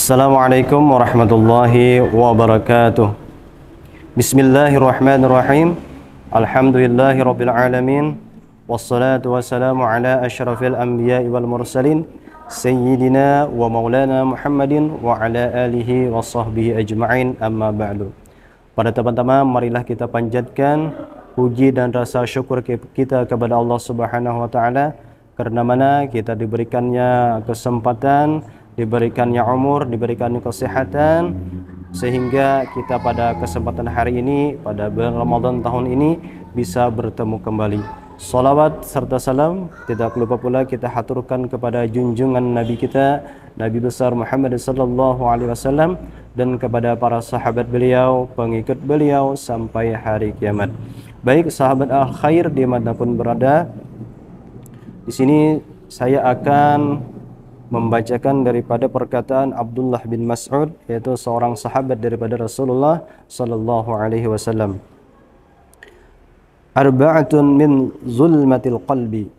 Assalamualaikum warahmatullahi wabarakatuh. Bismillahirrahmanirrahim. Alhamdulillahi rabbil alamin. Wassalatu wassalamu ala asyrafil anbiya'i wal mursalin Sayyidina wa maulana Muhammadin wa ala alihi wa sahbihi ajma'in, amma ba'du. Pada teman-teman, marilah kita panjatkan puji dan rasa syukur kita kepada Allah Subhanahu wa taala, karena mana kita diberikannya kesempatan, diberikannya umur, diberikannya kesehatan, sehingga kita pada kesempatan hari ini, pada bulan Ramadan tahun ini, bisa bertemu kembali. Salawat serta salam tidak lupa pula kita haturkan kepada junjungan Nabi kita, Nabi besar Muhammad sallallahu alaihi wasallam, dan kepada para sahabat beliau, pengikut beliau sampai hari kiamat. Baik sahabat al-khair dimanapun berada, di sini saya akan membacakan daripada perkataan Abdullah bin Mas'ud, yaitu seorang sahabat daripada Rasulullah sallallahu alaihi wasallam. Arba'atun min zulmatil qalbi,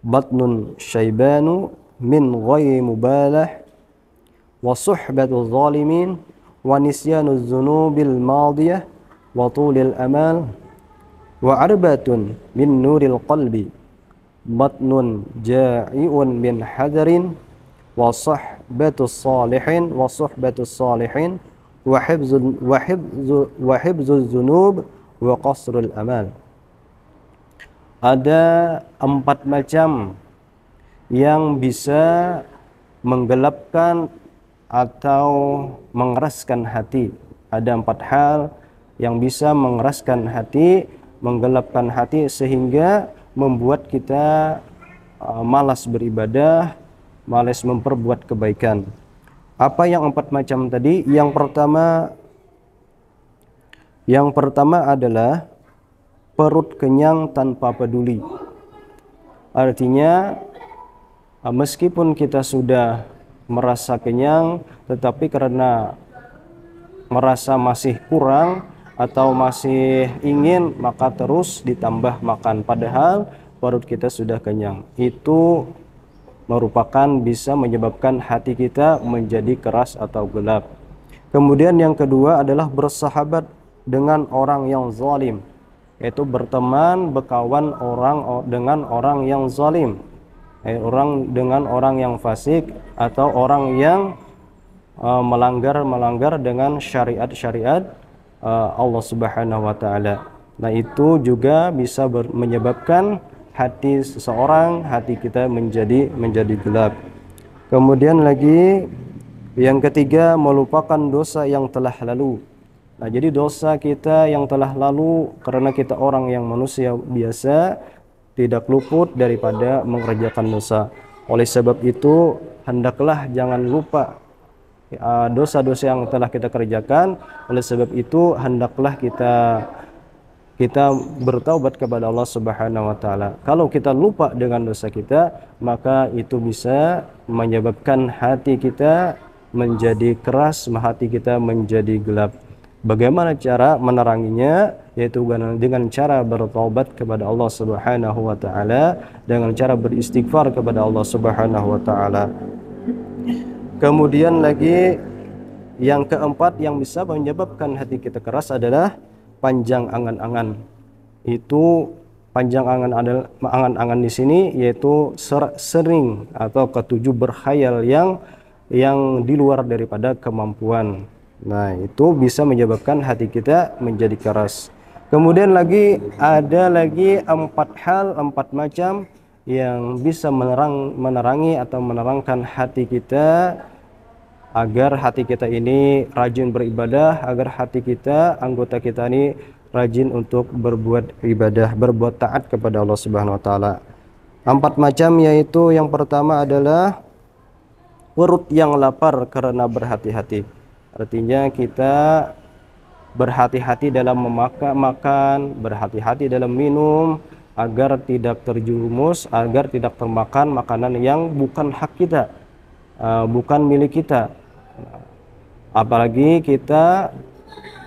batnun syaibanu min ghayri mubalah, wa suhbatu zalimin, wa nisyanu dzunubil madiyah, wa tulil amal, wa arbatun min nuril qalbi, batnun ja'iun min hadarin, wa suhbatus salihin, wa hibzul dzunub, wa qasrul amal. Ada 4 macam yang bisa menggelapkan atau mengeraskan hati. Ada 4 hal yang bisa mengeraskan hati, menggelapkan hati, sehingga membuat kita malas beribadah, malas memperbuat kebaikan. Apa yang 4 macam tadi? Yang pertama adalah perut kenyang tanpa peduli. Artinya meskipun kita sudah merasa kenyang, tetapi karena merasa masih kurang atau masih ingin, maka terus ditambah makan, padahal perut kita sudah kenyang. Itu merupakan bisa menyebabkan hati kita menjadi keras atau gelap. Kemudian yang kedua adalah bersahabat dengan orang yang zalim, yaitu berteman, berkawan dengan orang yang zalim, dengan orang yang fasik atau orang yang melanggar dengan syariat-syariat Allah Subhanahu wa taala. Nah, itu juga bisa menyebabkan hati seseorang, hati kita menjadi gelap. Kemudian lagi yang ketiga, melupakan dosa yang telah lalu. Nah, jadi dosa kita yang telah lalu, karena kita orang yang manusia biasa, tidak luput daripada mengerjakan dosa. Oleh sebab itu, hendaklah jangan lupa dosa-dosa yang telah kita kerjakan. Oleh sebab itu, hendaklah kita bertaubat kepada Allah Subhanahu wa taala. Kalau kita lupa dengan dosa kita, maka itu bisa menyebabkan hati kita menjadi keras, hati kita menjadi gelap. Bagaimana cara meneranginya? Yaitu dengan cara bertaubat kepada Allah Subhanahu wa taala, dengan cara beristighfar kepada Allah Subhanahu wa taala. Kemudian lagi yang keempat yang bisa menyebabkan hati kita keras adalah panjang angan-angan. Itu panjang angan-angan di sini yaitu sering atau ketujuh berkhayal yang di luar daripada kemampuan. Nah, itu bisa menyebabkan hati kita menjadi keras. Kemudian lagi ada 4 hal, 4 macam yang bisa menerangi atau menerangkan hati kita, agar hati kita ini rajin beribadah, agar hati kita, anggota kita ini rajin untuk berbuat ibadah, berbuat taat kepada Allah Subhanahu wa taala. 4 macam yaitu yang pertama adalah perut yang lapar karena berhati-hati. Artinya kita berhati-hati dalam makan, berhati-hati dalam minum, agar tidak terjerumus, agar tidak termakan makanan yang bukan hak kita, bukan milik kita. Apalagi kita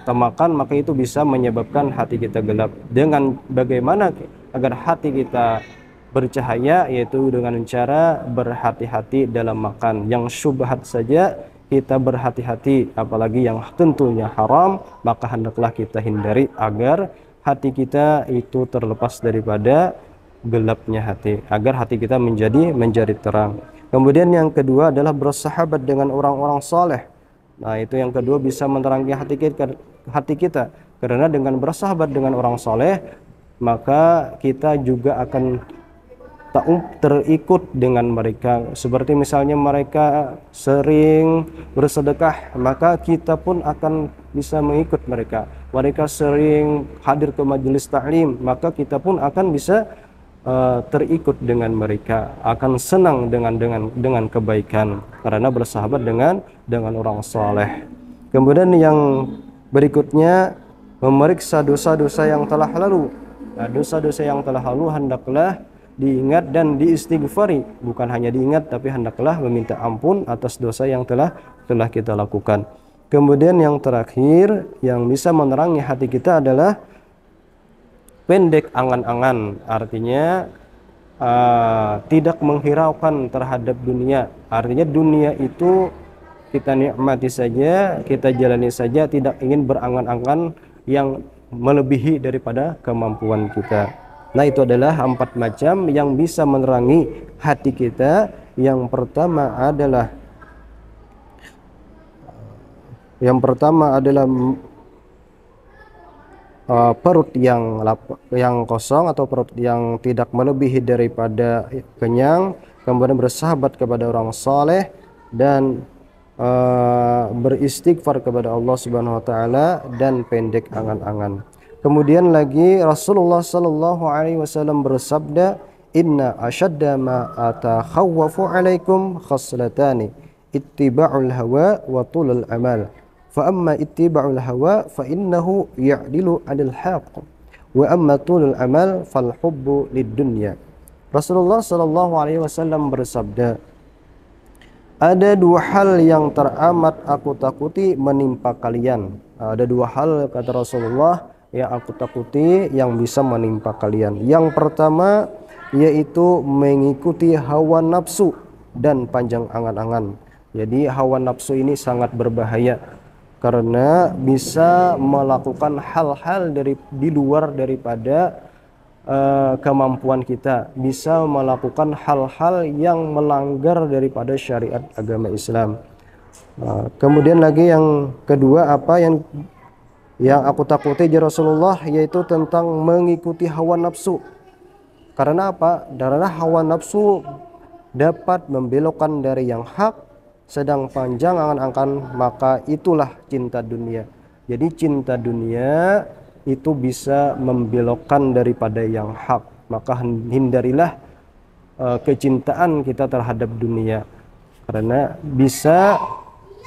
termakan, maka itu bisa menyebabkan hati kita gelap. Dengan bagaimana agar hati kita bercahaya, yaitu dengan cara berhati-hati dalam makan. Yang syubhat saja kita berhati-hati, apalagi yang tentunya haram, maka hendaklah kita hindari agar hati kita itu terlepas daripada gelapnya hati, agar hati kita menjadi terang. Kemudian yang kedua adalah bersahabat dengan orang-orang saleh. Nah, itu yang kedua bisa menerangi hati kita. Karena dengan bersahabat dengan orang saleh, maka kita juga akan terikut dengan mereka. Seperti misalnya mereka sering bersedekah, maka kita pun akan bisa mengikut mereka. Mereka sering hadir ke majelis ta'lim, maka kita pun akan bisa terikut dengan mereka, akan senang dengan kebaikan karena bersahabat dengan orang saleh. Kemudian yang berikutnya, memeriksa dosa-dosa yang telah lalu. Nah, dosa-dosa yang telah lalu hendaklah diingat dan diistighfari, bukan hanya diingat tapi hendaklah meminta ampun atas dosa yang telah kita lakukan. Kemudian yang terakhir yang bisa menerangi hati kita adalah pendek angan-angan, artinya tidak menghiraukan terhadap dunia. Artinya dunia itu kita nikmati saja, kita jalani saja, tidak ingin berangan-angan yang melebihi daripada kemampuan kita. Nah, itu adalah 4 macam yang bisa menerangi hati kita. Yang pertama adalah perut yang kosong atau perut yang tidak melebihi daripada kenyang, kemudian bersahabat kepada orang saleh dan beristighfar kepada Allah Subhanahu wa taala dan pendek angan-angan. Kemudian lagi Rasulullah sallallahu alaihi wasallam bersabda, "Inna asyadda ma atakhawwafu alaikum khaslatani, ittiba'ul hawa wa tulul amal. Fa amma ittiba'ul hawa fa innahu ya'dilu 'anil haqq, wa amma tulul amal fal hubbu lid-dunya." Rasulullah sallallahu alaihi wasallam bersabda, ada 2 hal yang teramat aku takuti menimpa kalian. Ada 2 hal, kata Rasulullah, yang aku takuti yang bisa menimpa kalian. Yang pertama yaitu mengikuti hawa nafsu dan panjang angan-angan. Jadi hawa nafsu ini sangat berbahaya karena bisa melakukan hal-hal di luar daripada kemampuan kita, bisa melakukan hal-hal yang melanggar daripada syariat agama Islam. Kemudian lagi yang kedua, apa yang aku takuti ya Rasulullah, yaitu tentang mengikuti hawa nafsu. Karena apa? Karena hawa nafsu dapat membelokkan dari yang hak, sedang panjang angan-angan, maka itulah cinta dunia. Jadi cinta dunia itu bisa membelokkan daripada yang hak, maka hindarilah kecintaan kita terhadap dunia, karena bisa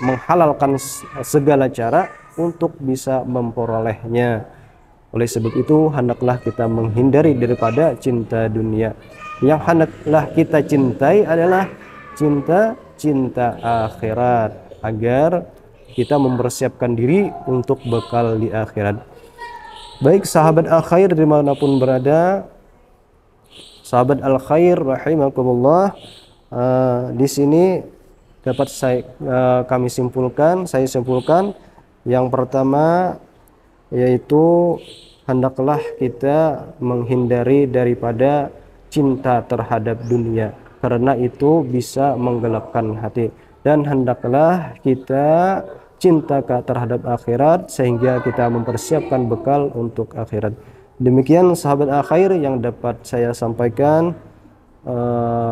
menghalalkan segala cara untuk bisa memperolehnya. Oleh sebab itu hendaklah kita menghindari daripada cinta dunia. Yang hendaklah kita cintai adalah cinta akhirat, agar kita mempersiapkan diri untuk bekal di akhirat. Baik sahabat al-khair dimanapun berada, sahabat al-khair rahimakumullah, di sini dapat saya simpulkan yang pertama yaitu hendaklah kita menghindari daripada cinta terhadap dunia, karena itu bisa menggelapkan hati, dan hendaklah kita cinta terhadap akhirat sehingga kita mempersiapkan bekal untuk akhirat. Demikian sahabat al-khair yang dapat saya sampaikan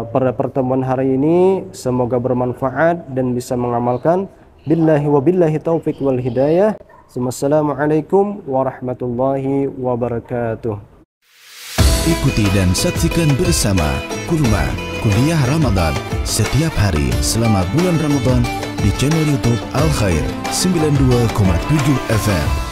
pada pertemuan hari ini, semoga bermanfaat dan bisa mengamalkan. Billahi wa billahi taufik wal hidayah. Assalamualaikum warahmatullahi wabarakatuh. Ikuti dan saksikan bersama Kulma Kuliah Ramadan setiap hari selama bulan Ramadan di channel YouTube Al Khair 92,7 FM.